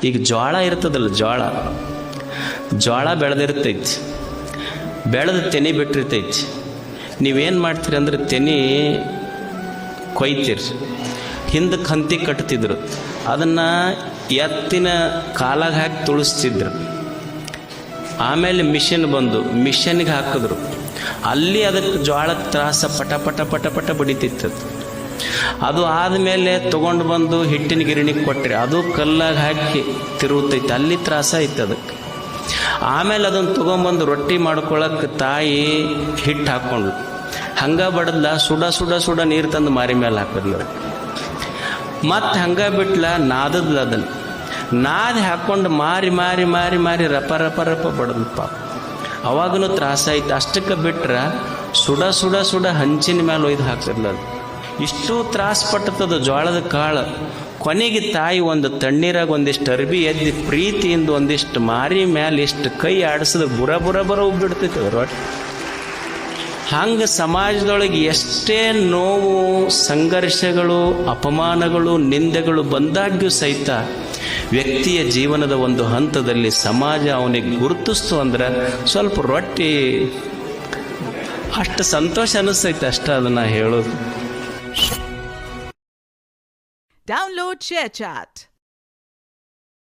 ಈಗ ಜೋಳ ಇರ್ತದಲ್ಲ, ಜೋಳ ಬೆಳೆದಿರ್ತೈತಿ, ಬೆಳೆದು ತೆನೆ ಬಿಟ್ಟಿರ್ತೈತಿ. ನೀವೇನು ಮಾಡ್ತೀರಿ ಅಂದ್ರೆ ತೆನೆ ಕೊಯ್ತೀರಿ, ಹಿಂದಕ್ಕೆ ಹಂತಿ ಕಟ್ತಿದ್ರು, ಅದನ್ನು ಎತ್ತಿನ ಕಾಲಾಗ ಹಾಕಿ ತುಳಿಸ್ತಿದ್ರು. ಆಮೇಲೆ ಮಿಷಿನ್ ಬಂದು ಮಿಷನ್ಗೆ ಹಾಕಿದ್ರು, ಅಲ್ಲಿ ಅದಕ್ಕೆ ಜೋಳದ ತ್ರಾಸ ಪಟ ಪಟ ಪಟ ಪಟ ಬಡಿತಿತ್ತು. ಅದು ಆದಮೇಲೆ ತೊಗೊಂಡು ಬಂದು ಹಿಟ್ಟಿನ ಗಿರಣಿಗೆ ಕೊಟ್ಟರೆ ಅದು ಕಲ್ಲಾಗ ಹಾಕಿ ತಿರುಗುತ್ತೈತೆ, ಅಲ್ಲಿ ತ್ರಾಸ ಐತೆ ಅದಕ್ಕೆ. ಆಮೇಲೆ ಅದನ್ನು ತೊಗೊಂಬಂದು ರೊಟ್ಟಿ ಮಾಡ್ಕೊಳಕ್ಕೆ ತಾಯಿ ಹಿಟ್ಟು ಹಾಕ್ಕೊಂಡು ಹಂಗೆ ಬಡದ್ಲ, ಸುಡ ಸುಡ ಸುಡ ನೀರು ತಂದು ಮಾರಿ ಮೇಲೆ ಹಾಕಿದ್ಲು. ಮತ್ತು ಹಂಗೆ ಬಿಟ್ಲ, ನಾದದ್ಲ, ಅದನ್ನು ನಾದಿ ಹಾಕ್ಕೊಂಡು ಮಾರಿ ಮಾರಿ ಮಾರಿ ಮಾರಿ ರಪ ರಪ ರಪ ಬಡದ್ಲು ಪಾಪ. ಅವಾಗೂ ತ್ರಾಸ ಐತೆ. ಅಷ್ಟಕ್ಕೆ ಬಿಟ್ರೆ ಸುಡ ಸುಡ ಸುಡ ಹಂಚಿನ ಮೇಲೆ ಒಯ್ದು ಹಾಕ್ತಿರ್ಲ. ಅದು ಇಷ್ಟು ತ್ರಾಸ ಪಟ್ಟದ ಜೋಳದ ಕಾಳು. ಕೊನೆಗೆ ತಾಯಿ ಒಂದು ತಣ್ಣೀರಾಗ ಒಂದಿಷ್ಟು ಅರ್ಬಿ ಎದ್ದು ಪ್ರೀತಿಯಿಂದ ಒಂದಿಷ್ಟು ಮಾರಿ ಮೇಲೆ ಇಷ್ಟು ಕೈ ಆಡಿಸಿದ್ರೆ ಬುರ ಬುರ ಬರ ಉಬ್ಬಿಡ್ತೈತೆ ರೊಟ್ಟಿ. ಹಂಗೆ ಸಮಾಜದೊಳಗೆ ಎಷ್ಟೇ ನೋವು, ಸಂಘರ್ಷಗಳು, ಅಪಮಾನಗಳು, ನಿಂದೆಗಳು ಬಂದಾಗ್ಯೂ ಸಹಿತ ವ್ಯಕ್ತಿಯ ಜೀವನದ ಒಂದು ಹಂತದಲ್ಲಿ ಸಮಾಜ ಅವನಿಗೆ ಗುರುತಿಸ್ತು ಅಂದ್ರೆ ಸ್ವಲ್ಪ ರೊಟ್ಟಿ ಅಷ್ಟು ಸಂತೋಷ ಅನಿಸ್ತೈತೆ ಅಷ್ಟ. ಅದನ್ನು ಹೇಳೋದು. Download ShareChat.